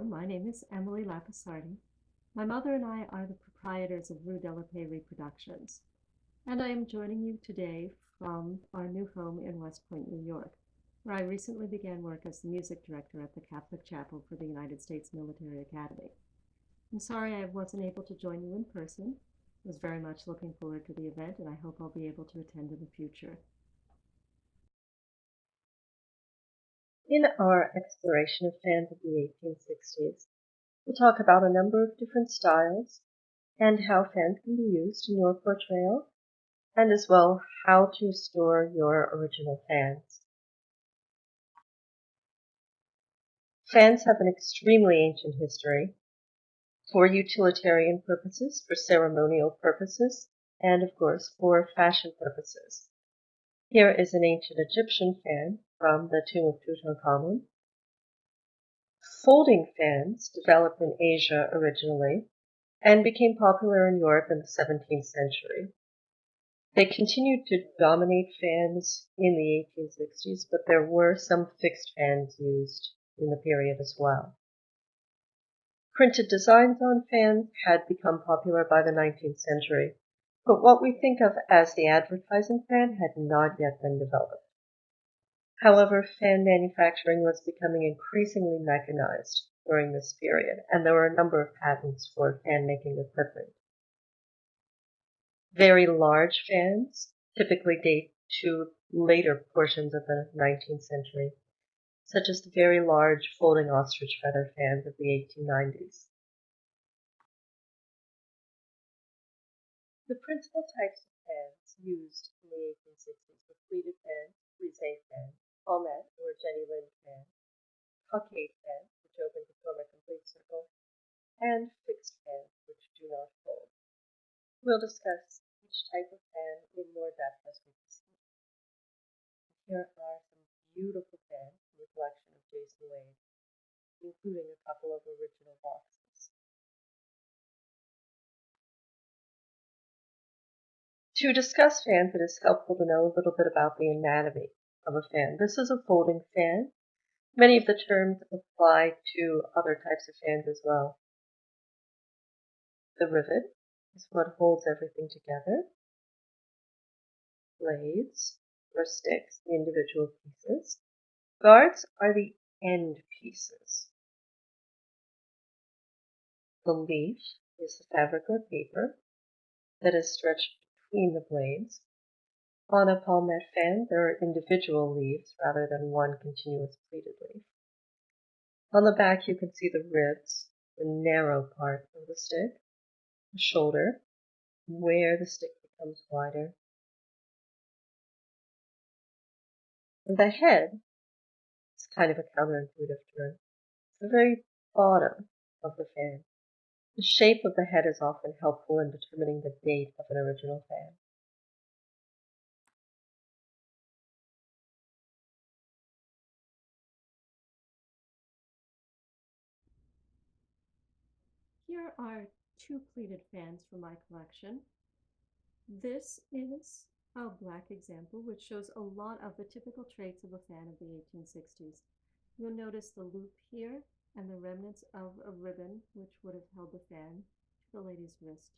Hello, my name is Emily Lapisardi. My mother and I are the proprietors of Rue de la Paix Reproductions, and I am joining you today from our new home in West Point, New York, where I recently began work as the music director at the Catholic Chapel for the United States Military Academy. I'm sorry I wasn't able to join you in person. I was very much looking forward to the event, and I hope I'll be able to attend in the future. In our exploration of fans of the 1860s, we'll talk about a number of different styles and how fans can be used in your portrayal, and as well how to store your original fans. Fans have an extremely ancient history for utilitarian purposes, for ceremonial purposes, and of course for fashion purposes. Here is an ancient Egyptian fan from the tomb of Tutankhamun. Folding fans developed in Asia originally and became popular in Europe in the 17th century. They continued to dominate fans in the 1860s, but there were some fixed fans used in the period as well. Printed designs on fans had become popular by the 19th century, but what we think of as the advertising fan had not yet been developed. However, fan manufacturing was becoming increasingly mechanized during this period, and there were a number of patents for fan-making equipment. Very large fans typically date to later portions of the 19th century, such as the very large folding ostrich feather fans of the 1890s. The principal types of fans used in the 1860s were pleated fans, brisée fans, palmette or Jenny Lind fans, cockade fans, which open to form a complete circle, and fixed fans, which do not fold. We'll discuss each type of fan in more depth as we proceed. Here are some beautiful fans from the collection of Jason Wade, including a couple of original boxes. To discuss fans, it is helpful to know a little bit about the anatomy of a fan. This is a folding fan. Many of the terms apply to other types of fans as well. The rivet is what holds everything together. Blades or sticks, the individual pieces. Guards are the end pieces. The leaf is the fabric or paper that is stretched between the blades. On a palmette fan, there are individual leaves rather than one continuous pleated leaf. On the back, you can see the ribs, the narrow part of the stick, the shoulder, where the stick becomes wider. The head is kind of a counterintuitive term. It's the very bottom of the fan. The shape of the head is often helpful in determining the date of an original fan. Here are two pleated fans from my collection. This is a black example which shows a lot of the typical traits of a fan of the 1860s. You'll notice the loop here and the remnants of a ribbon which would have held the fan to the lady's wrist.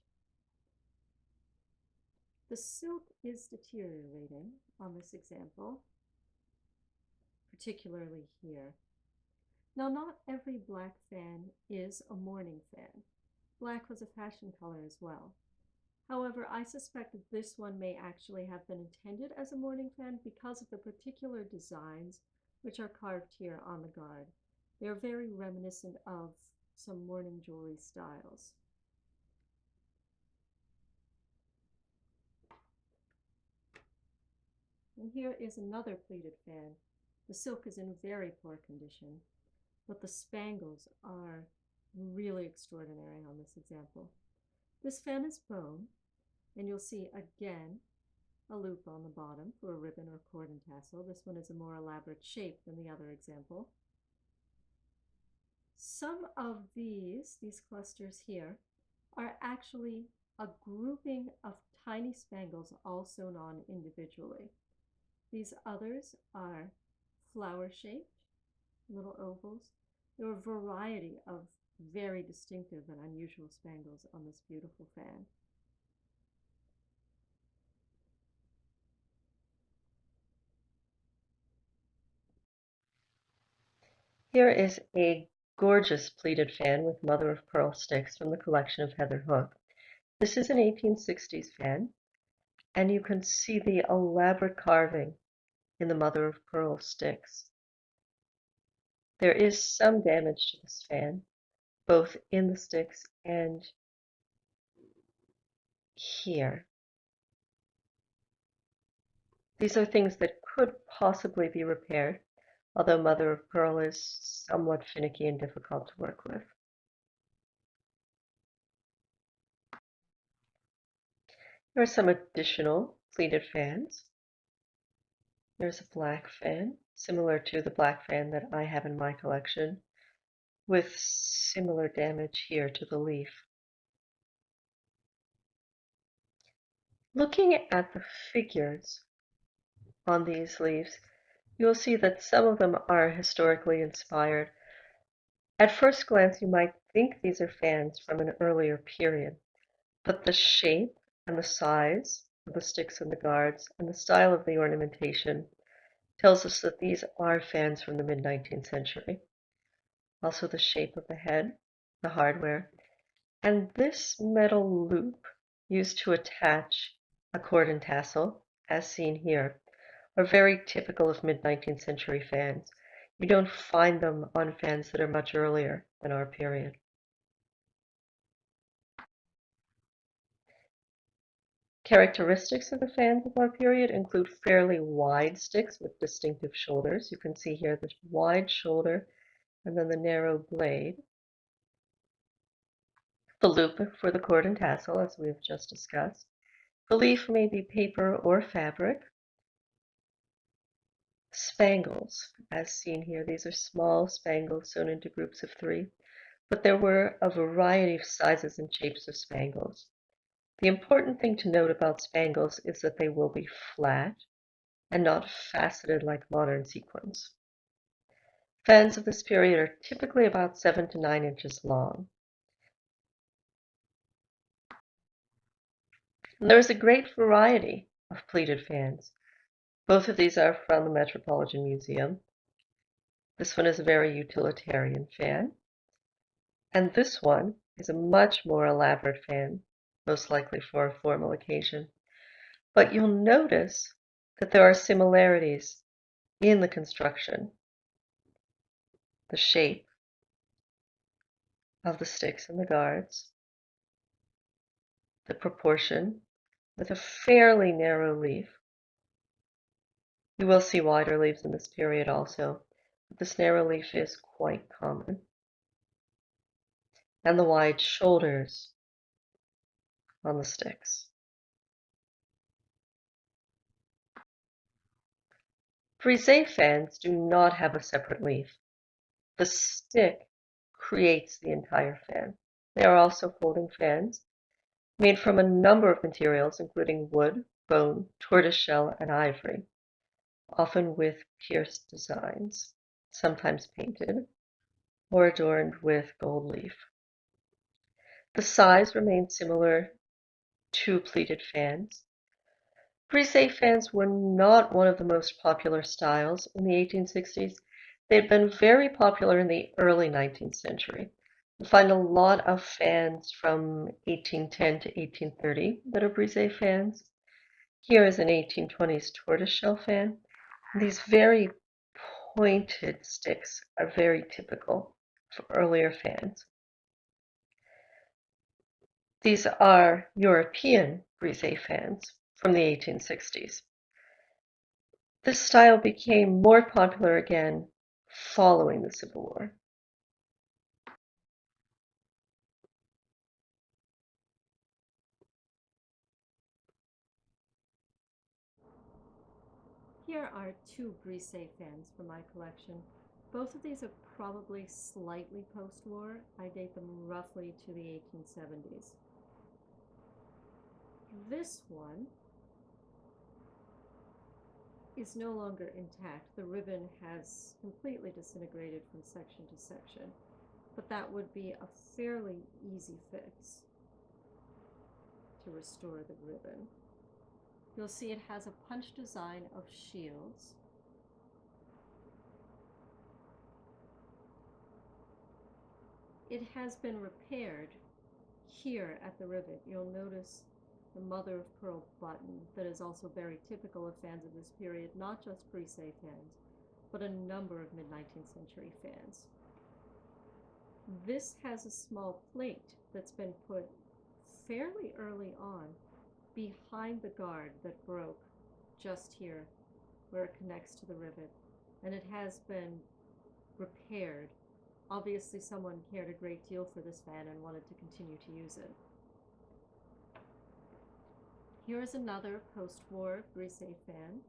The silk is deteriorating on this example, particularly here. Now, not every black fan is a mourning fan. Black was a fashion color as well. However, I suspect that this one may actually have been intended as a mourning fan because of the particular designs which are carved here on the guard. They're very reminiscent of some mourning jewelry styles. And here is another pleated fan. The silk is in very poor condition, but the spangles are really extraordinary on this example. This fan is bone, and you'll see again a loop on the bottom for a ribbon or cord and tassel. This one is a more elaborate shape than the other example. Some of these clusters here, are actually a grouping of tiny spangles all sewn on individually. These others are flower-shaped, little ovals, There are a variety of very distinctive and unusual spangles on this beautiful fan. Here is a gorgeous pleated fan with mother of pearl sticks from the collection of Heather Hook. This is an 1860s fan, and you can see the elaborate carving in the mother of pearl sticks. There is some damage to this fan, both in the sticks and here. These are things that could possibly be repaired, although mother of pearl is somewhat finicky and difficult to work with. There are some additional pleated fans. There's a black fan, similar to the black fan that I have in my collection, with similar damage here to the leaf. Looking at the figures on these leaves, you'll see that some of them are historically inspired. At first glance, you might think these are fans from an earlier period, but the shape and the size of the sticks and the guards and the style of the ornamentation tells us that these are fans from the mid-19th century. Also the shape of the head, the hardware, and this metal loop used to attach a cord and tassel, as seen here, are very typical of mid-19th century fans. You don't find them on fans that are much earlier than our period. Characteristics of the fans of our period include fairly wide sticks with distinctive shoulders. You can see here the wide shoulder and then the narrow blade. The loop for the cord and tassel, as we have just discussed. The leaf may be paper or fabric. Spangles, as seen here, these are small spangles sewn into groups of 3, but there were a variety of sizes and shapes of spangles. The important thing to note about spangles is that they will be flat and not faceted like modern sequins. Fans of this period are typically about 7 to 9 inches long. And there's a great variety of pleated fans. Both of these are from the Metropolitan Museum. This one is a very utilitarian fan. And this one is a much more elaborate fan, most likely for a formal occasion. But you'll notice that there are similarities in the construction, the shape of the sticks and the guards, the proportion with a fairly narrow leaf. You will see wider leaves in this period also, but this narrow leaf is quite common. And the wide shoulders on the sticks. Brisé fans do not have a separate leaf. The stick creates the entire fan. They are also folding fans made from a number of materials, including wood, bone, tortoiseshell, and ivory, often with pierced designs, sometimes painted, or adorned with gold leaf. The size remains similar to pleated fans. Brisé fans were not one of the most popular styles in the 1860s. They had been very popular in the early 19th century. You find a lot of fans from 1810 to 1830 that are Brisé fans. Here is an 1820s tortoiseshell fan. These very pointed sticks are very typical for earlier fans. These are European Brisé fans from the 1860s. This style became more popular again following the Civil War. Here are 2 Brisé fans from my collection. Both of these are probably slightly post-war. I date them roughly to the 1870s. This one is no longer intact. The ribbon has completely disintegrated from section to section, but that would be a fairly easy fix to restore the ribbon. You'll see it has a punch design of shields. It has been repaired here at the rivet. You'll notice the mother of pearl button that is also very typical of fans of this period, not just brise fans, but a number of mid-19th century fans. This has a small plate that's been put fairly early on behind the guard that broke just here where it connects to the rivet, and it has been repaired. Obviously someone cared a great deal for this fan and wanted to continue to use it. Here is another post-war brise fan.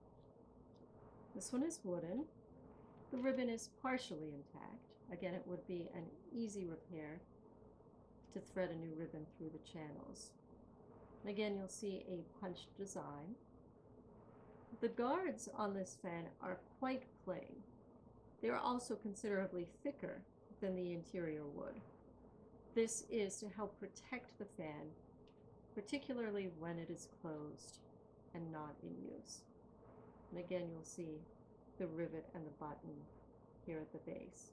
This one is wooden. The ribbon is partially intact. Again, it would be an easy repair to thread a new ribbon through the channels. And again, you'll see a punched design. The guards on this fan are quite plain. They are also considerably thicker than the interior wood. This is to help protect the fan, particularly when it is closed and not in use. And again, you'll see the rivet and the button here at the base.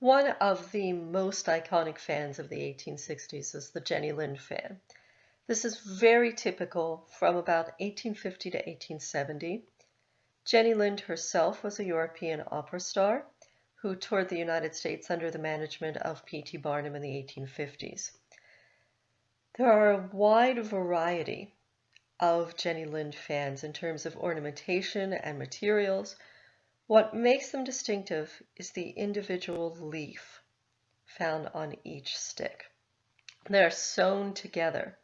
One of the most iconic fans of the 1860s is the Jenny Lind fan. This is very typical from about 1850 to 1870. Jenny Lind herself was a European opera star who toured the United States under the management of P.T. Barnum in the 1850s. There are a wide variety of Jenny Lind fans in terms of ornamentation and materials. What makes them distinctive is the individual leaf found on each stick. They are sewn together.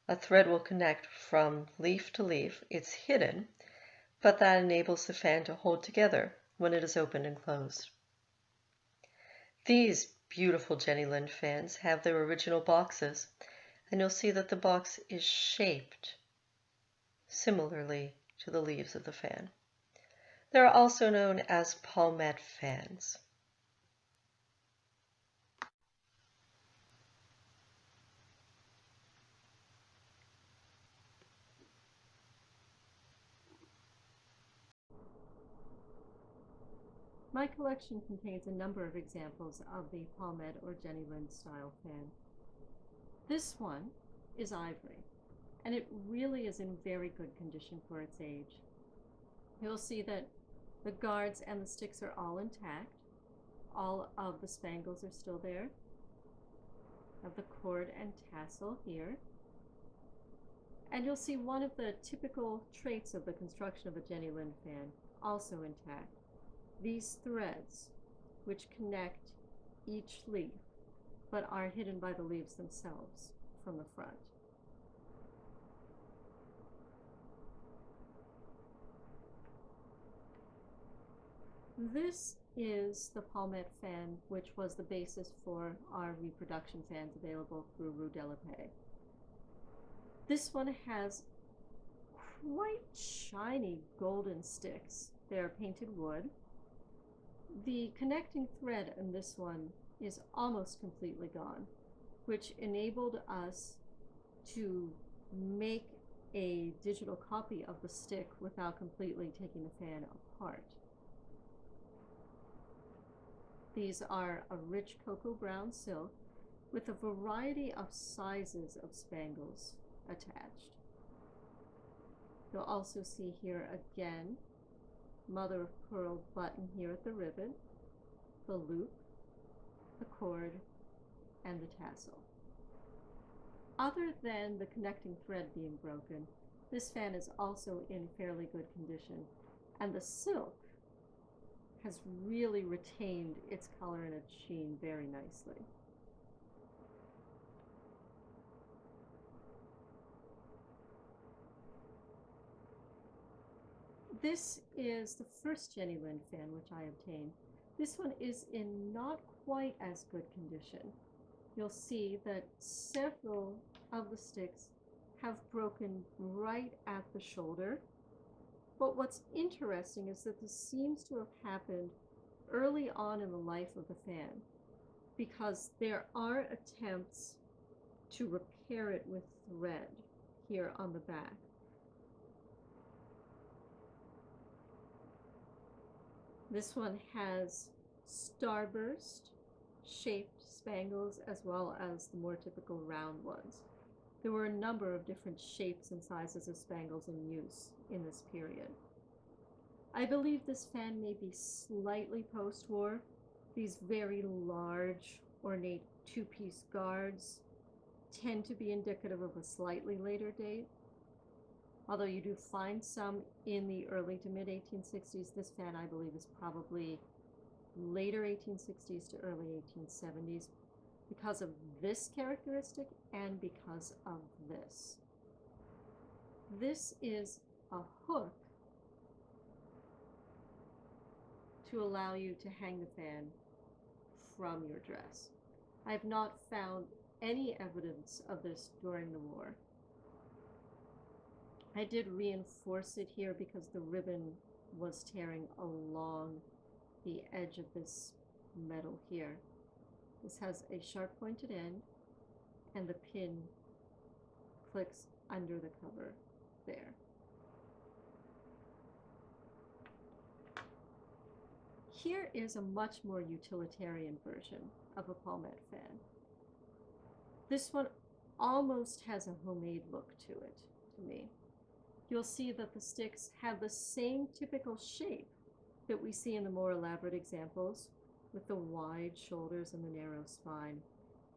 A thread will connect from leaf to leaf. It's hidden, but that enables the fan to hold together when it is opened and closed. These beautiful Jenny Lind fans have their original boxes, and you'll see that the box is shaped similarly to the leaves of the fan. They are also known as palmette fans. My collection contains a number of examples of the palmette or Jenny Lind style fan. This one is ivory, and it really is in very good condition for its age. You'll see that the guards and the sticks are all intact. All of the spangles are still there. Of the cord and tassel here. And you'll see one of the typical traits of the construction of a Jenny Lind fan also intact. These threads, which connect each leaf, but are hidden by the leaves themselves from the front. This is the palmette fan, which was the basis for our reproduction fans available through Rue de la Paix. This one has quite shiny golden sticks. They are painted wood. The connecting thread in this one is almost completely gone, which enabled us to make a digital copy of the stick without completely taking the fan apart. These are a rich cocoa brown silk with a variety of sizes of spangles attached. You'll also see here again mother of pearl button here at the rivet, the loop, the cord, and the tassel. Other than the connecting thread being broken, this fan is also in fairly good condition, and the silk has really retained its color and its sheen very nicely. This is the first Jenny Lind fan which I obtained. This one is in not quite as good condition. You'll see that several of the sticks have broken right at the shoulder. But what's interesting is that this seems to have happened early on in the life of the fan, because there are attempts to repair it with thread here on the back. This one has starburst shaped spangles as well as the more typical round ones. There were a number of different shapes and sizes of spangles in use in this period. I believe this fan may be slightly post-war. These very large, ornate two-piece guards tend to be indicative of a slightly later date. Although you do find some in the early to mid-1860s, this fan, I believe, is probably later 1860s to early 1870s because of this characteristic and because of this. This is a hook to allow you to hang the fan from your dress. I have not found any evidence of this during the war. I did reinforce it here because the ribbon was tearing along the edge of this metal here. This has a sharp pointed end and the pin clicks under the cover there. Here is a much more utilitarian version of a palmette fan. This one almost has a homemade look to it, to me. You'll see that the sticks have the same typical shape that we see in the more elaborate examples, with the wide shoulders and the narrow spine,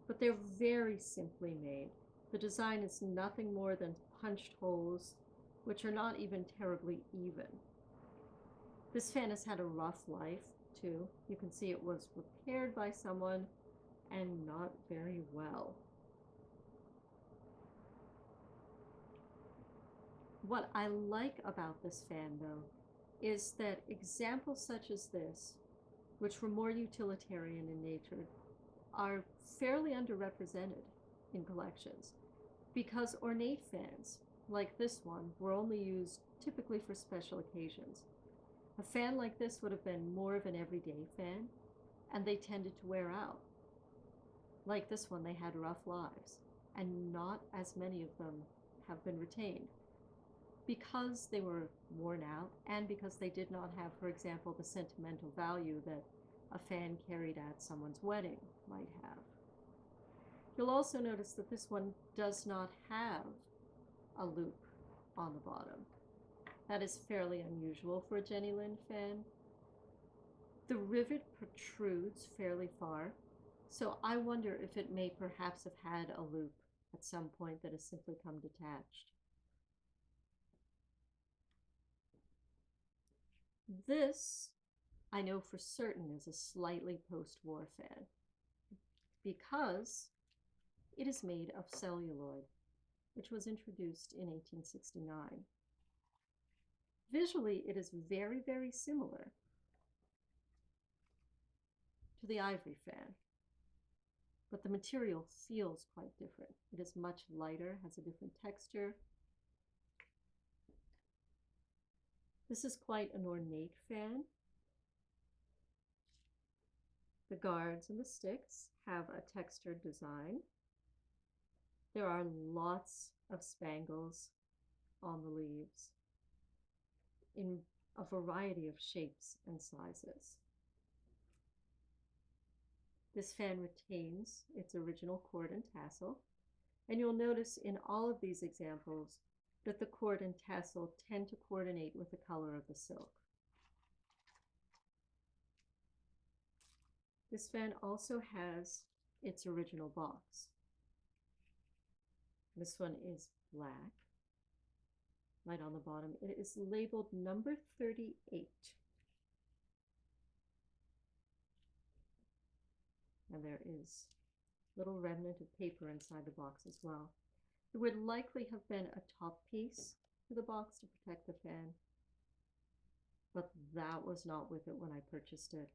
but they're very simply made. The design is nothing more than punched holes, which are not even terribly even. This fan has had a rough life, too. You can see it was repaired by someone, and not very well. What I like about this fan, though, is that examples such as this, which were more utilitarian in nature, are fairly underrepresented in collections, because ornate fans, like this one, were only used typically for special occasions. A fan like this would have been more of an everyday fan, and they tended to wear out. Like this one, they had rough lives, and not as many of them have been retained, because they were worn out and because they did not have, for example, the sentimental value that a fan carried at someone's wedding might have. You'll also notice that this one does not have a loop on the bottom. That is fairly unusual for a Jenny Lind fan. The rivet protrudes fairly far, so I wonder if it may perhaps have had a loop at some point that has simply come detached. This, I know for certain, is a slightly post-war fan because it is made of celluloid, which was introduced in 1869. Visually, it is very, very similar to the ivory fan, but the material feels quite different. It is much lighter, has a different texture. This is quite an ornate fan. The guards and the sticks have a textured design. There are lots of spangles on the leaves in a variety of shapes and sizes. This fan retains its original cord and tassel, and you'll notice in all of these examples that the cord and tassel tend to coordinate with the color of the silk. This fan also has its original box. This one is black, right on the bottom. It is labeled number 38. And there is a little remnant of paper inside the box as well. There would likely have been a top piece to the box to protect the fan, but that was not with it when I purchased it.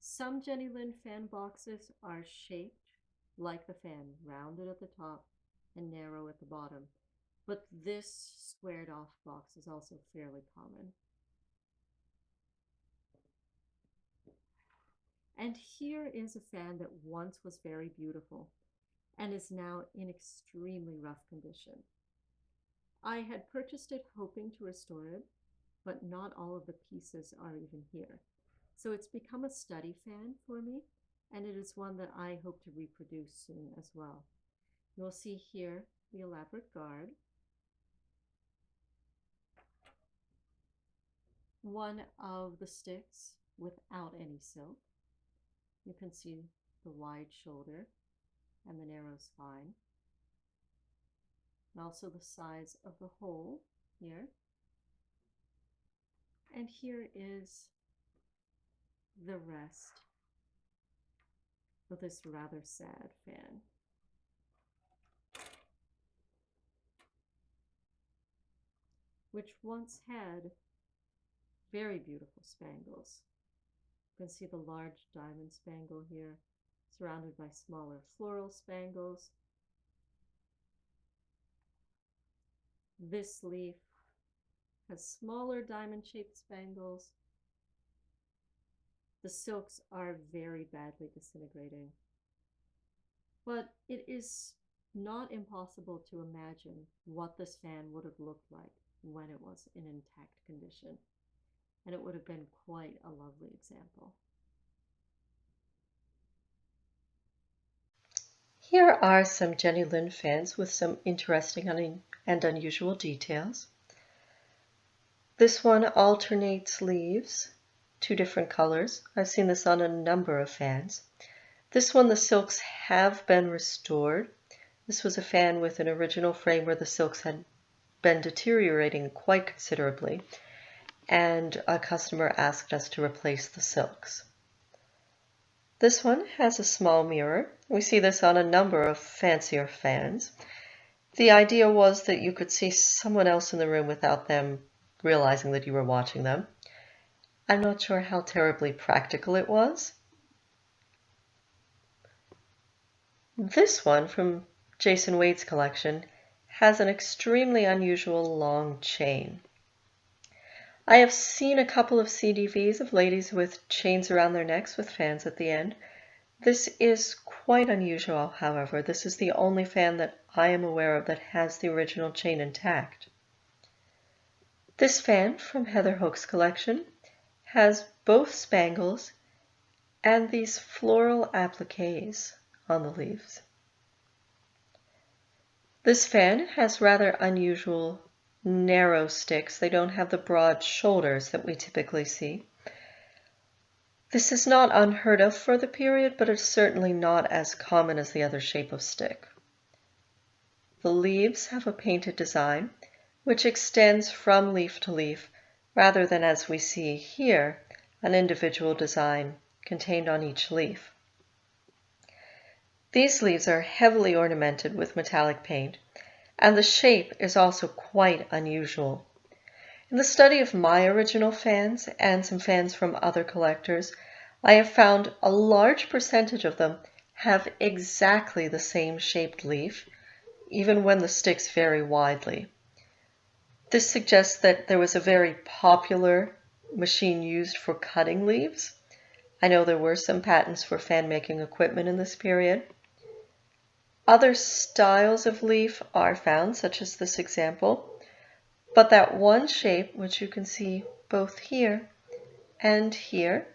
Some Jenny Lind fan boxes are shaped like the fan, rounded at the top, and narrow at the bottom. But this squared off box is also fairly common. And here is a fan that once was very beautiful and is now in extremely rough condition. I had purchased it hoping to restore it, but not all of the pieces are even here. So it's become a study fan for me, and it is one that I hope to reproduce soon as well. You'll see here the elaborate guard, one of the sticks without any silk. You can see the wide shoulder and the narrow spine, and also the size of the hole here. And here is the rest of this rather sad fan. Which once had very beautiful spangles. You can see the large diamond spangle here, surrounded by smaller floral spangles. This leaf has smaller diamond-shaped spangles. The silks are very badly disintegrating. But it is not impossible to imagine what this fan would have looked like when it was in intact condition. And it would have been quite a lovely example. Here are some Jenny Lind fans with some interesting and unusual details. This one alternates leaves, two different colors. I've seen this on a number of fans. This one, the silks have been restored. This was a fan with an original frame where the silks had been deteriorating quite considerably, and a customer asked us to replace the silks. This one has a small mirror. We see this on a number of fancier fans. The idea was that you could see someone else in the room without them realizing that you were watching them. I'm not sure how terribly practical it was. This one from Jason Wade's collection has an extremely unusual long chain. I have seen a couple of CDVs of ladies with chains around their necks with fans at the end. This is quite unusual, however. This is the only fan that I am aware of that has the original chain intact. This fan from Heather Hook's collection has both spangles and these floral appliques on the leaves. This fan has rather unusual narrow sticks. They don't have the broad shoulders that we typically see. This is not unheard of for the period, but it's certainly not as common as the other shape of stick. The leaves have a painted design, which extends from leaf to leaf, rather than, as we see here, an individual design contained on each leaf. These leaves are heavily ornamented with metallic paint, and the shape is also quite unusual. In the study of my original fans and some fans from other collectors, I have found a large percentage of them have exactly the same shaped leaf, even when the sticks vary widely. This suggests that there was a very popular machine used for cutting leaves. I know there were some patents for fan making equipment in this period. Other styles of leaf are found, such as this example, but that one shape, which you can see both here and here,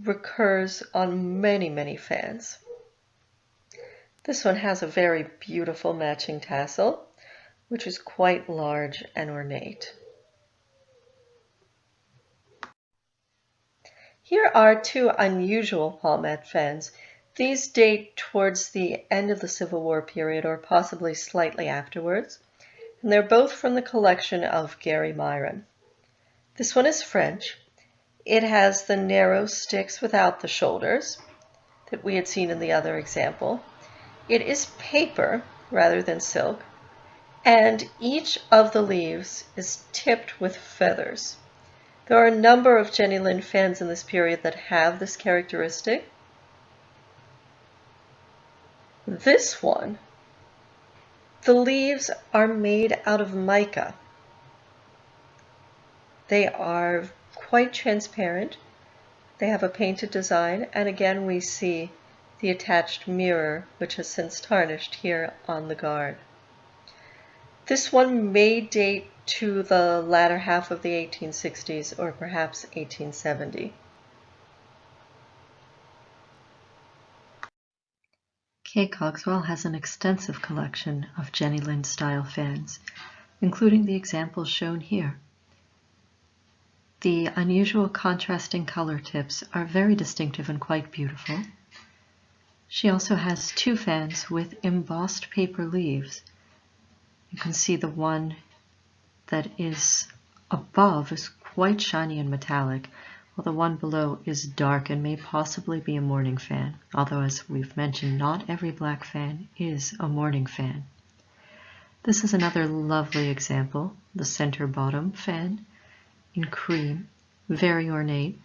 recurs on many, many fans. This one has a very beautiful matching tassel, which is quite large and ornate. Here are two unusual palmette fans. These date towards the end of the Civil War period, or possibly slightly afterwards, and they're both from the collection of Gary Myron. This one is French. It has the narrow sticks without the shoulders that we had seen in the other example. It is paper rather than silk, and each of the leaves is tipped with feathers. There are a number of Jenny Lind fans in this period that have this characteristic. This one The leaves are made out of mica. They are quite transparent. They have a painted design, and again we see the attached mirror, which has since tarnished here on the guard. This one may date to the latter half of the 1860s or perhaps 1870. Kay Cogswell has an extensive collection of Jenny Lind style fans, including the examples shown here. The unusual contrasting color tips are very distinctive and quite beautiful. She also has two fans with embossed paper leaves. You can see the one that is above is quite shiny and metallic, while the one below is dark and may possibly be a morning fan, although as we've mentioned, not every black fan is a morning fan. This is another lovely example, the center bottom fan in cream, very ornate,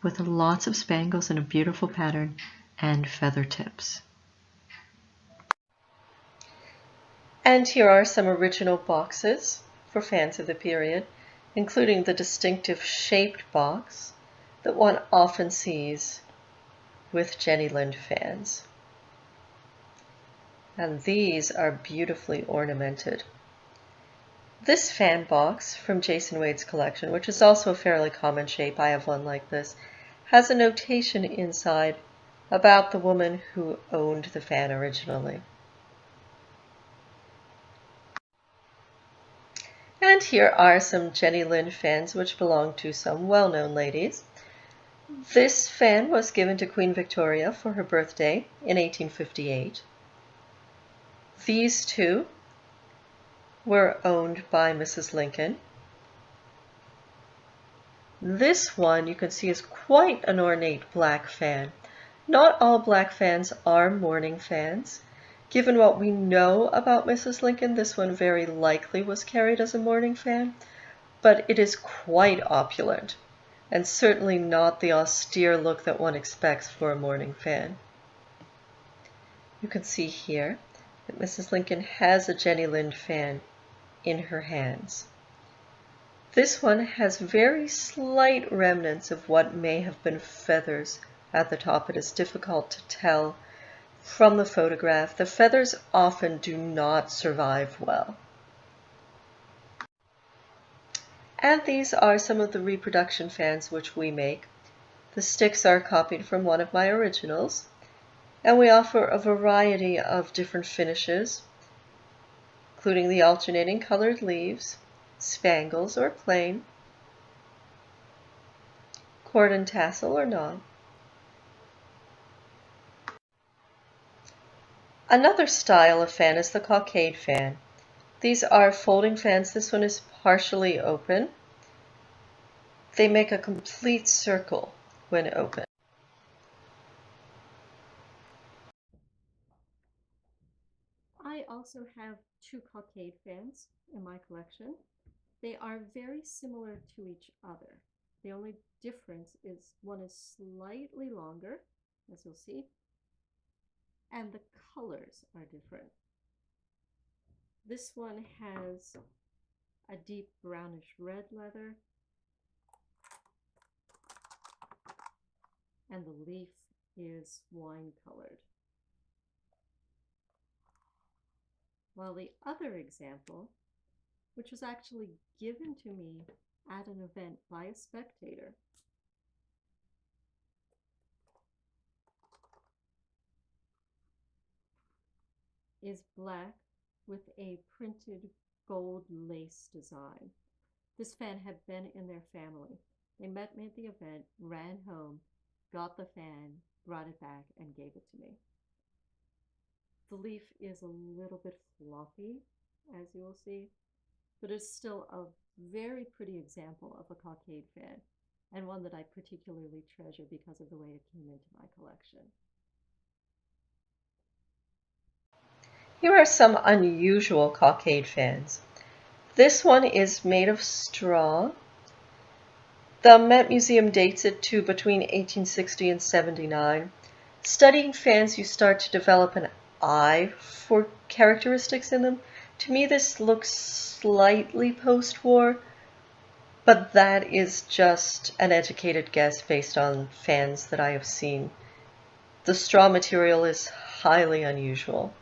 with lots of spangles and a beautiful pattern and feather tips. And here are some original boxes for fans of the period, including the distinctive shaped box that one often sees with Jenny Lind fans. And these are beautifully ornamented. This fan box from Jason Wade's collection, which is also a fairly common shape, I have one like this, has a notation inside about the woman who owned the fan originally. And here are some Jenny Lind fans which belong to some well-known ladies. This fan was given to Queen Victoria for her birthday in 1858. These two were owned by Mrs. Lincoln. This one you can see is quite an ornate black fan. Not all black fans are morning fans. Given what we know about Mrs. Lincoln, this one very likely was carried as a morning fan, but it is quite opulent, and certainly not the austere look that one expects for a morning fan. You can see here that Mrs. Lincoln has a Jenny Lind fan in her hands. This one has very slight remnants of what may have been feathers at the top. It is difficult to tell from the photograph. The feathers often do not survive well. And these are some of the reproduction fans which we make. The sticks are copied from one of my originals, and we offer a variety of different finishes, including the alternating colored leaves, spangles or plain, cord and tassel or not. Another style of fan is the cockade fan. These are folding fans. This one is partially open. They make a complete circle when open. I also have two cockade fans in my collection. They are very similar to each other. The only difference is one is slightly longer, as you'll see, and the colors are different. This one has a deep brownish red leather, and the leaf is wine colored. While the other example, which was actually given to me at an event by a spectator, is black with a printed gold lace design. This fan had been in their family. They met me at the event, ran home, got the fan, brought it back, and gave it to me. The leaf is a little bit floppy, as you will see, but it's still a very pretty example of a cockade fan, and one that I particularly treasure because of the way it came into my collection. Here are some unusual cockade fans. This one is made of straw. The Met Museum dates it to between 1860 and 79. Studying fans, you start to develop an eye for characteristics in them. To me, this looks slightly post-war, but that is just an educated guess based on fans that I have seen. The straw material is highly unusual.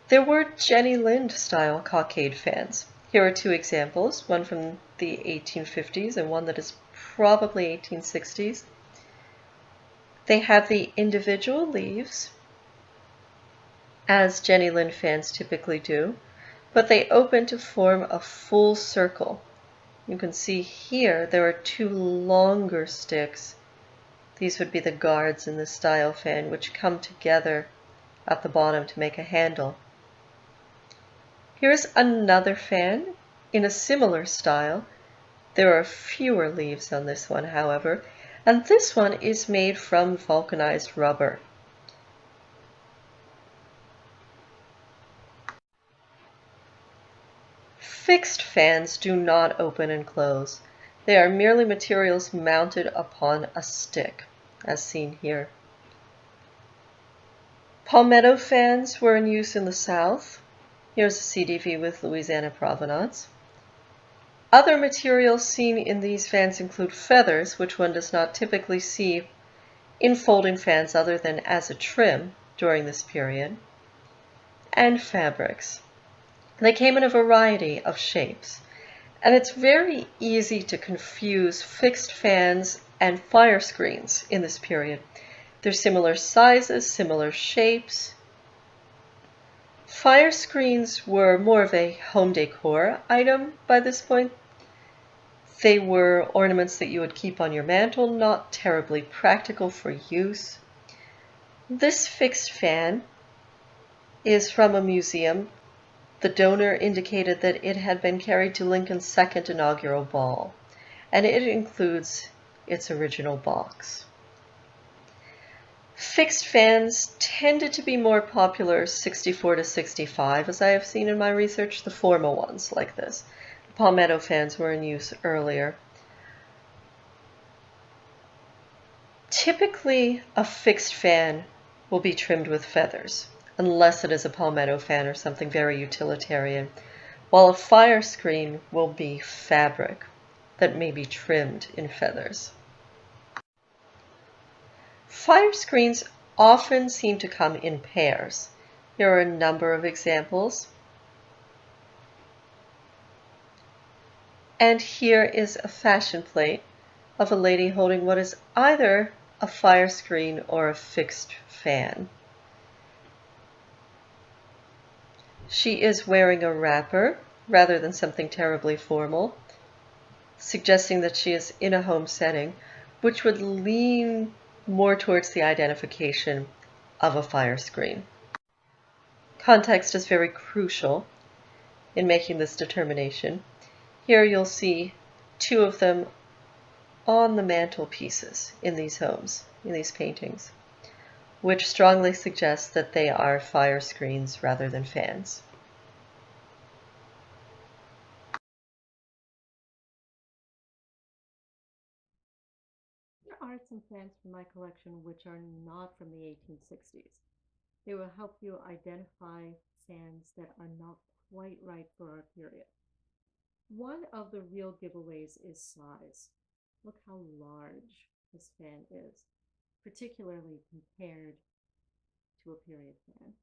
There were Jenny Lind style cockade fans. Here are two examples, one from the 1850s and one that is probably 1860s. They have the individual leaves, as Jenny Lind fans typically do, but they open to form a full circle. You can see here there are two longer sticks. These would be the guards in this style fan, which come together at the bottom to make a handle. Here's another fan in a similar style. There are fewer leaves on this one, however, and this one is made from vulcanized rubber. Fixed fans do not open and close. They are merely materials mounted upon a stick, as seen here. Palmetto fans were in use in the South. Here's a CDV with Louisiana provenance. Other materials seen in these fans include feathers, which one does not typically see in folding fans other than as a trim during this period, and fabrics. They came in a variety of shapes, and it's very easy to confuse fixed fans and fire screens in this period. They're similar sizes, similar shapes. Fire screens were more of a home decor item by this point. They were ornaments that you would keep on your mantle, not terribly practical for use. This fixed fan is from a museum. The donor indicated that it had been carried to Lincoln's second inaugural ball, and it includes its original box. Fixed fans tended to be more popular 64 to 65, as I have seen in my research, the formal ones like this. The palmetto fans were in use earlier. Typically, a fixed fan will be trimmed with feathers, unless it is a palmetto fan or something very utilitarian, while a fire screen will be fabric that may be trimmed in feathers. Fire screens often seem to come in pairs. Here are a number of examples. And here is a fashion plate of a lady holding what is either a fire screen or a fixed fan. She is wearing a wrapper rather than something terribly formal, suggesting that she is in a home setting, which would lean more towards the identification of a fire screen. Context is very crucial in making this determination. Here you'll see two of them on the mantelpieces in these homes, in these paintings, which strongly suggests that they are fire screens rather than fans. There are some fans from my collection which are not from the 1860s. They will help you identify fans that are not quite right for our period. One of the real giveaways is size. Look how large this fan is, particularly compared to a period fan.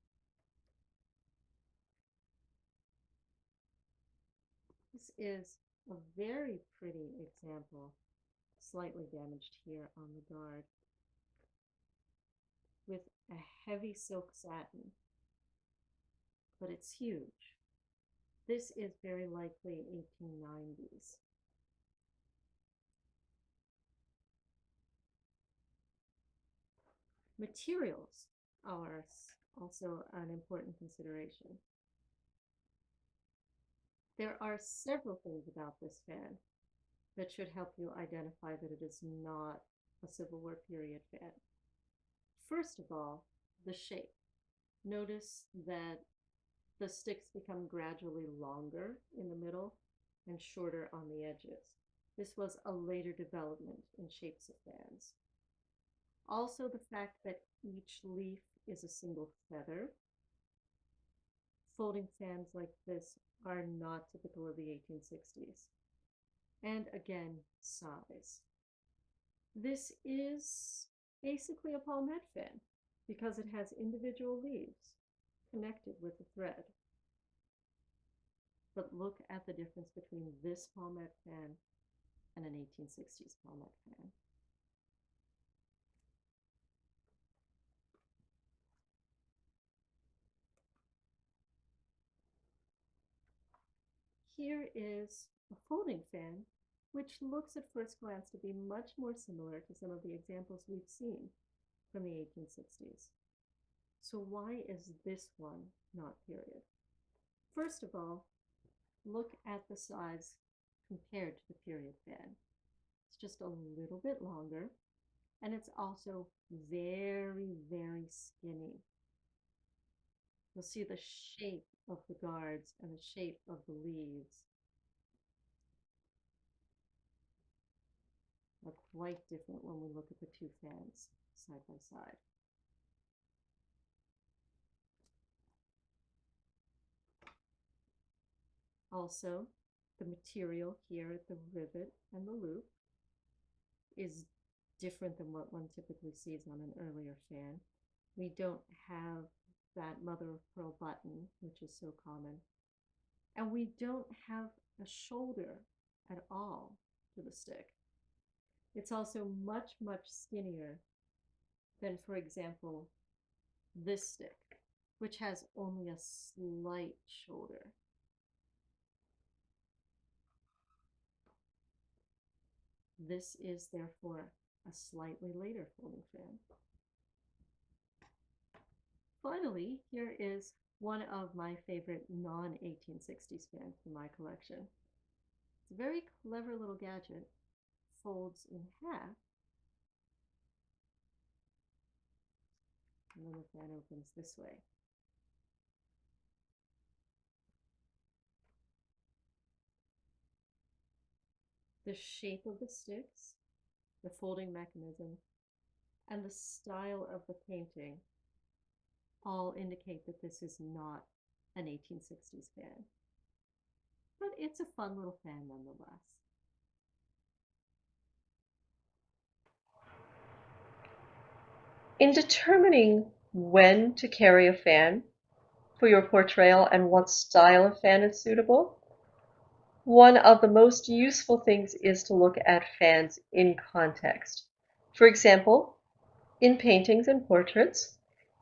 This is a very pretty example, slightly damaged here on the guard, with a heavy silk satin, but it's huge. This is very likely 1890s. Materials are also an important consideration. There are several things about this fan that should help you identify that it is not a Civil War period fan. First of all, the shape. Notice that the sticks become gradually longer in the middle and shorter on the edges. This was a later development in shapes of fans. Also, the fact that each leaf is a single feather folding fans like this are not typical of the 1860s. And again, size. This is basically a palmette fan because it has individual leaves connected with a thread. But look at the difference between this palmette fan and an 1860s palmette fan. Here is a folding fan, which looks at first glance to be much more similar to some of the examples we've seen from the 1860s. So why is this one not period? First of all, look at the size compared to the period fan. It's just a little bit longer, and it's also very, very skinny. You'll see the shape of the guards and the shape of the leaves are quite different when we look at the two fans side by side. Also, the material here at the rivet and the loop is different than what one typically sees on an earlier fan. We don't have that mother of pearl button, which is so common. And we don't have a shoulder at all to the stick. It's also much, much skinnier than, for example, this stick, which has only a slight shoulder. This is therefore a slightly later folding fan. Finally, here is one of my favorite non-1860s fans from my collection. It's a very clever little gadget. Folds in half, and then the fan opens this way. The shape of the sticks, the folding mechanism, and the style of the painting all indicate that this is not an 1860s fan. But it's a fun little fan nonetheless. In determining when to carry a fan for your portrayal and what style of fan is suitable, one of the most useful things is to look at fans in context. For example, in paintings and portraits,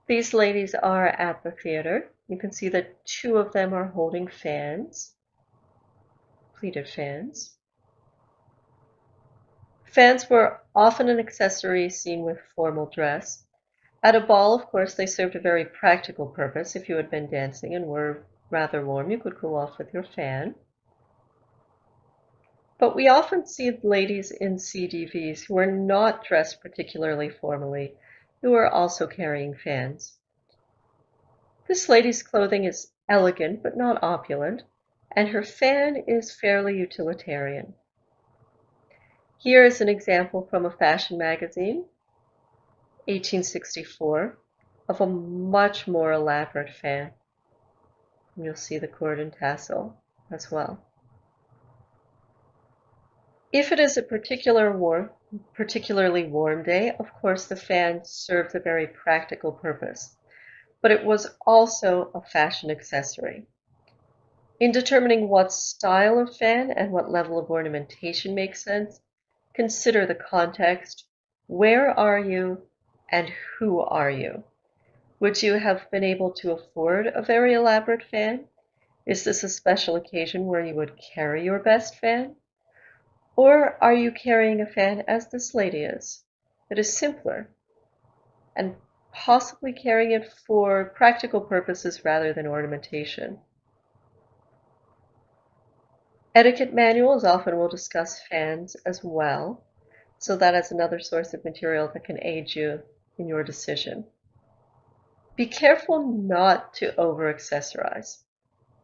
these ladies are at the theater. You can see that two of them are holding fans, pleated fans. Fans were often an accessory seen with formal dress. At a ball, of course, they served a very practical purpose. If you had been dancing and were rather warm, you could cool off with your fan. But we often see ladies in CDVs who are not dressed particularly formally, who are also carrying fans. This lady's clothing is elegant but not opulent, and her fan is fairly utilitarian. Here is an example from a fashion magazine, 1864, of a much more elaborate fan. And you'll see the cord and tassel as well. If it is a particularly warm day, of course the fan serves a very practical purpose, but it was also a fashion accessory. In determining what style of fan and what level of ornamentation makes sense, consider the context. Where are you and who are you? Would you have been able to afford a very elaborate fan? Is this a special occasion where you would carry your best fan? Or are you carrying a fan as this lady is, that is simpler, and possibly carrying it for practical purposes rather than ornamentation? Etiquette manuals often will discuss fans as well, so that is another source of material that can aid you in your decision. Be careful not to over-accessorize.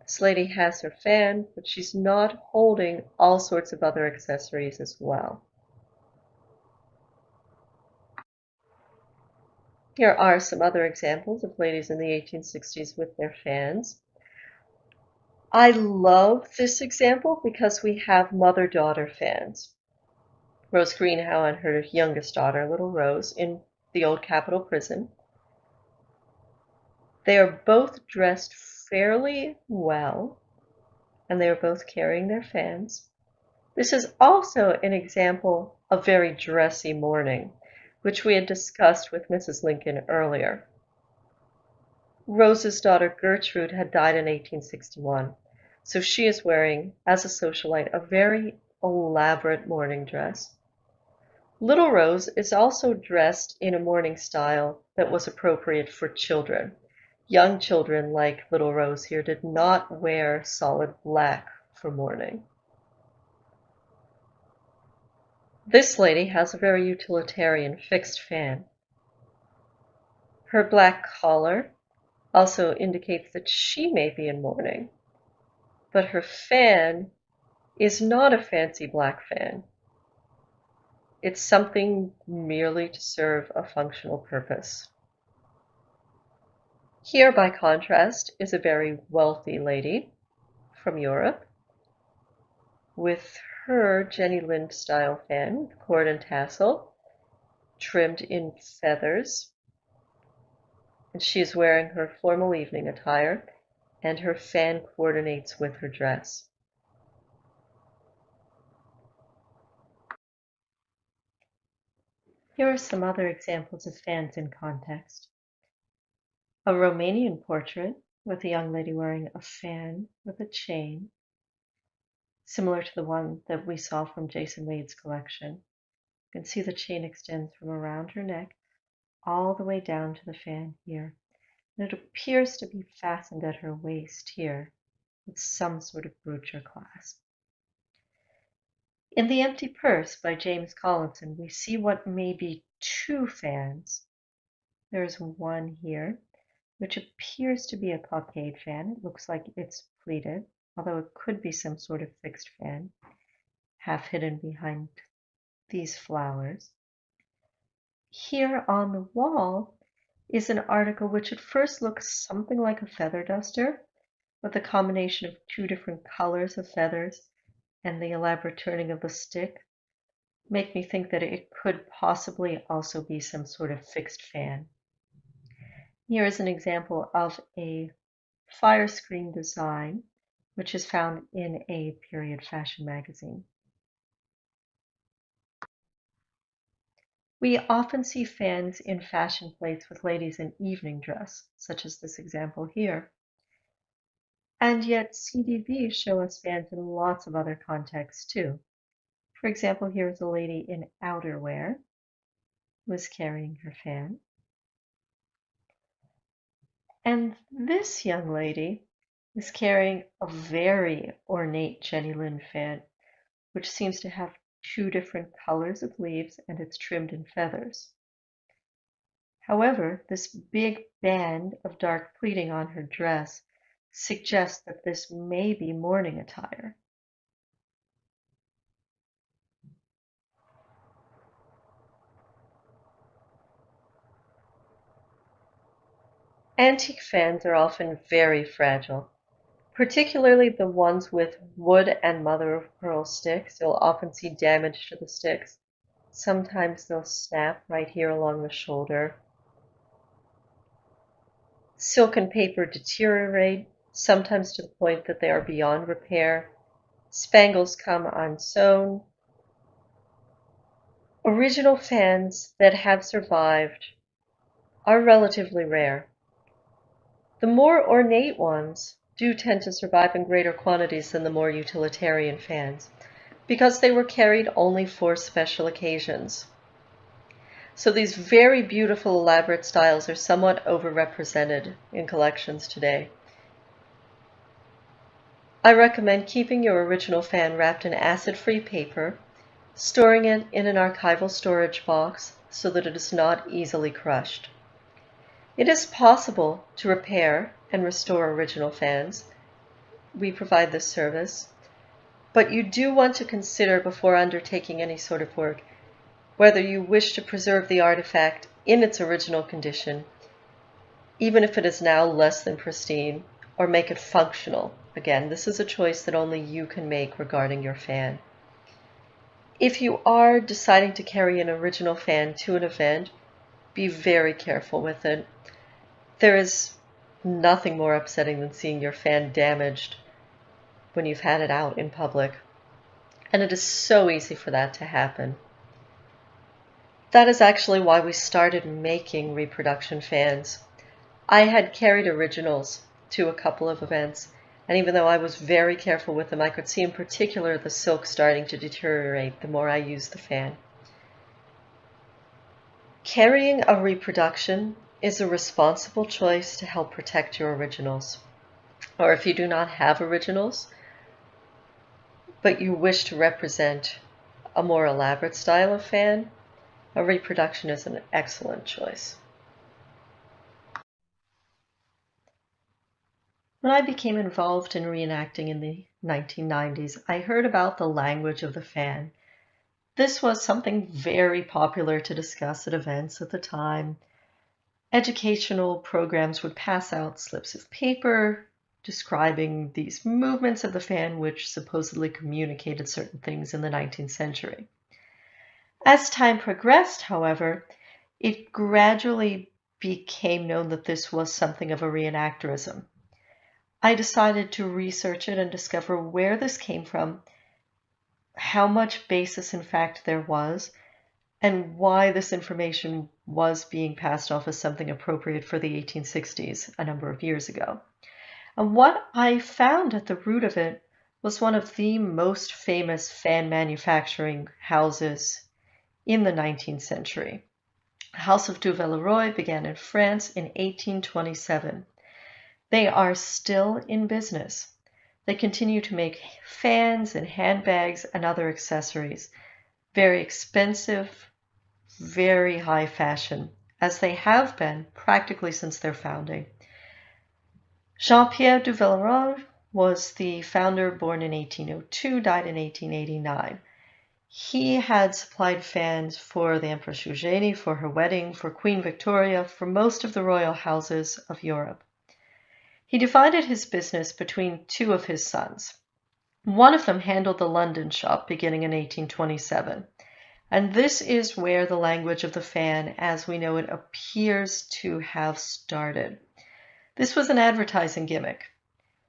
This lady has her fan, but she's not holding all sorts of other accessories as well. Here are some other examples of ladies in the 1860s with their fans. I love this example because we have mother-daughter fans. Rose Greenhow and her youngest daughter, little Rose, in the old Capitol prison. They are both dressed fairly well, and they are both carrying their fans. This is also an example of very dressy mourning, which we had discussed with Mrs. Lincoln earlier. Rose's daughter Gertrude had died in 1861, so she is wearing, as a socialite, a very elaborate mourning dress. Little Rose is also dressed in a mourning style that was appropriate for children. Young children, like little Rose here, did not wear solid black for mourning. This lady has a very utilitarian fixed fan. Her black collar also indicates that she may be in mourning, but her fan is not a fancy black fan. It's something merely to serve a functional purpose. Here, by contrast, is a very wealthy lady from Europe with her Jenny Lind style fan, cord and tassel, trimmed in feathers. And she is wearing her formal evening attire, and her fan coordinates with her dress. Here are some other examples of fans in context. A Romanian portrait with a young lady wearing a fan with a chain, similar to the one that we saw from Jason Wade's collection. You can see the chain extends from around her neck all the way down to the fan here. And it appears to be fastened at her waist here with some sort of brooch or clasp. In The Empty Purse by James Collinson, we see what may be two fans. There's one here, which appears to be a cockade fan. It looks like it's pleated, although it could be some sort of fixed fan, half hidden behind these flowers. Here on the wall is an article which at first looks something like a feather duster, with a combination of two different colors of feathers and the elaborate turning of the stick make me think that it could possibly also be some sort of fixed fan. Here is an example of a fire screen design, which is found in a period fashion magazine. We often see fans in fashion plates with ladies in evening dress, such as this example here. And yet CDVs show us fans in lots of other contexts too. For example, here is a lady in outerwear who is carrying her fan. And this young lady is carrying a very ornate Jenny Lind fan, which seems to have two different colors of leaves, and it's trimmed in feathers. However, this big band of dark pleating on her dress suggests that this may be mourning attire. Antique fans are often very fragile, particularly the ones with wood and mother-of-pearl sticks. You'll often see damage to the sticks. Sometimes they'll snap right here along the shoulder. Silk and paper deteriorate, sometimes to the point that they are beyond repair. Spangles come unsewn. Original fans that have survived are relatively rare. The more ornate ones do tend to survive in greater quantities than the more utilitarian fans, because they were carried only for special occasions. So these very beautiful, elaborate styles are somewhat overrepresented in collections today. I recommend keeping your original fan wrapped in acid-free paper, storing it in an archival storage box so that it is not easily crushed. It is possible to repair and restore original fans. We provide this service, but you do want to consider before undertaking any sort of work whether you wish to preserve the artifact in its original condition, even if it is now less than pristine, or make it functional Again, this is a choice that only you can make regarding your fan. If you are deciding to carry an original fan to an event, be very careful with it. There is nothing more upsetting than seeing your fan damaged when you've had it out in public. And it is so easy for that to happen. That is actually why we started making reproduction fans. I had carried originals to a couple of events, and even though I was very careful with them, I could see in particular the silk starting to deteriorate the more I used the fan. Carrying a reproduction is a responsible choice to help protect your originals. Or if you do not have originals, but you wish to represent a more elaborate style of fan, a reproduction is an excellent choice. When I became involved in reenacting in the 1990s, I heard about the language of the fan. This was something very popular to discuss at events at the time. Educational programs would pass out slips of paper describing these movements of the fan which supposedly communicated certain things in the 19th century. As time progressed, however, it gradually became known that this was something of a reenactorism. I decided to research it and discover where this came from, how much basis in fact there was, and why this information was being passed off as something appropriate for the 1860s a number of years ago. And what I found at the root of it was one of the most famous fan manufacturing houses in the 19th century. The House of Villeroy began in France in 1827. They are still in business. They continue to make fans and handbags and other accessories. Very expensive, very high fashion, as they have been practically since their founding. Jean-Pierre de Villeroy was the founder, born in 1802, died in 1889. He had supplied fans for the Empress Eugenie, for her wedding, for Queen Victoria, for most of the royal houses of Europe. He divided his business between two of his sons. One of them handled the London shop beginning in 1827, and this is where the language of the fan as we know it appears to have started. This was an advertising gimmick.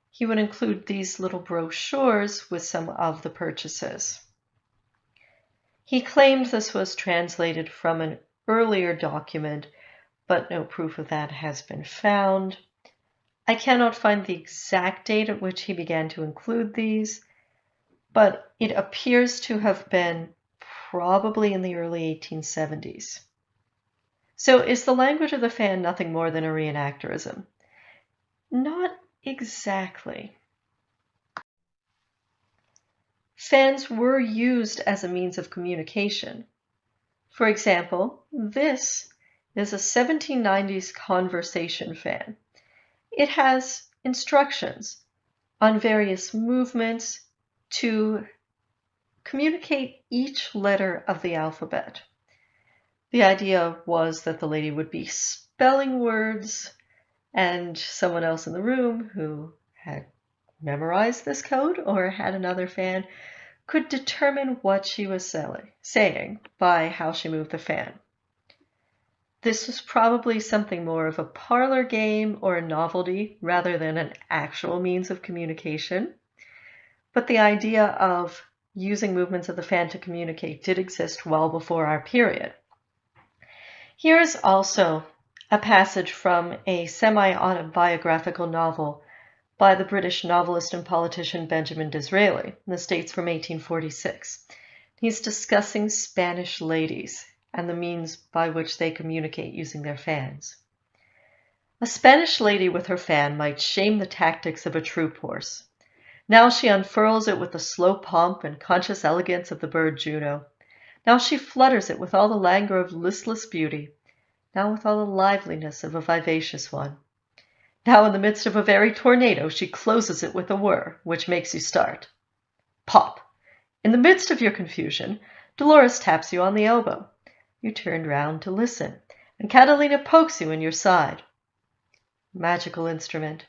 He would include these little brochures with some of the purchases. He claimed this was translated from an earlier document, but no proof of that has been found. I cannot find the exact date at which he began to include these, but it appears to have been probably in the early 1870s. So is the language of the fan nothing more than a reenactorism? Not exactly. Fans were used as a means of communication. For example, this is a 1790s conversation fan. It has instructions on various movements to communicate each letter of the alphabet. The idea was that the lady would be spelling words, and someone else in the room who had memorized this code or had another fan could determine what she was saying by how she moved the fan. This was probably something more of a parlor game or a novelty rather than an actual means of communication. But the idea of using movements of the fan to communicate did exist well before our period. Here is also a passage from a semi-autobiographical novel by the British novelist and politician Benjamin Disraeli, in the States from 1846. He's discussing Spanish ladies and the means by which they communicate using their fans. A Spanish lady with her fan might shame the tactics of a troop horse. Now she unfurls it with the slow pomp and conscious elegance of the bird Juno. Now she flutters it with all the languor of listless beauty. Now with all the liveliness of a vivacious one. Now in the midst of a very tornado she closes it with a whir, which makes you start. Pop! In the midst of your confusion, Dolores taps you on the elbow. You turn round to listen, and Catalina pokes you in your side. Magical instrument.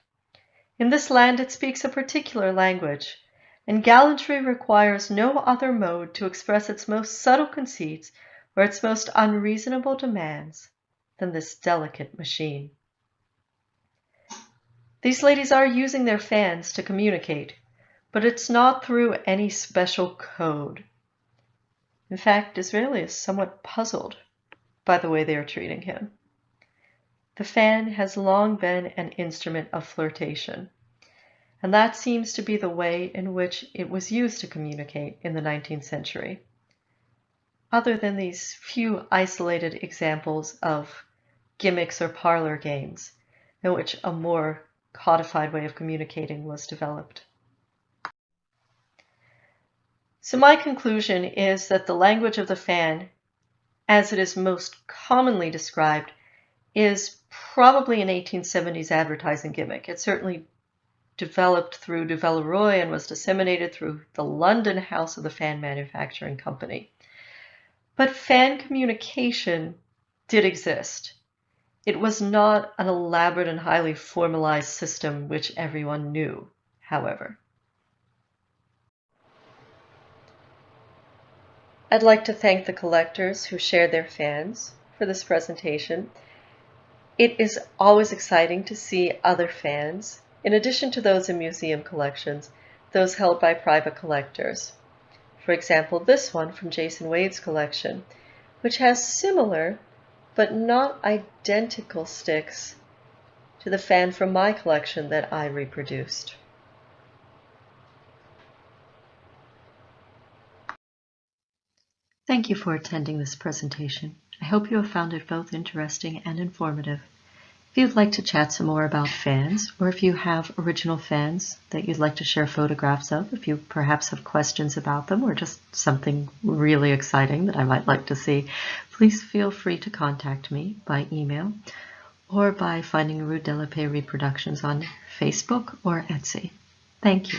In this land it speaks a particular language, and gallantry requires no other mode to express its most subtle conceits or its most unreasonable demands than this delicate machine. These ladies are using their fans to communicate, but it's not through any special code. In fact, Disraeli is somewhat puzzled by the way they are treating him. The fan has long been an instrument of flirtation, and that seems to be the way in which it was used to communicate in the 19th century. Other than these few isolated examples of gimmicks or parlor games in which a more codified way of communicating was developed. So my conclusion is that the language of the fan, as it is most commonly described, is probably an 1870s advertising gimmick. It certainly developed through de Villeroy and was disseminated through the London house of the fan manufacturing company. But fan communication did exist. It was not an elaborate and highly formalized system which everyone knew, however. I'd like to thank the collectors who shared their fans for this presentation. It is always exciting to see other fans, in addition to those in museum collections, those held by private collectors. For example, this one from Jason Wade's collection, which has similar but not identical sticks to the fan from my collection that I reproduced. Thank you for attending this presentation. I hope you have found it both interesting and informative. If you'd like to chat some more about fans, or if you have original fans that you'd like to share photographs of, if you perhaps have questions about them or just something really exciting that I might like to see, please feel free to contact me by email or by finding Rue de la Paix Reproductions on Facebook or Etsy. Thank you.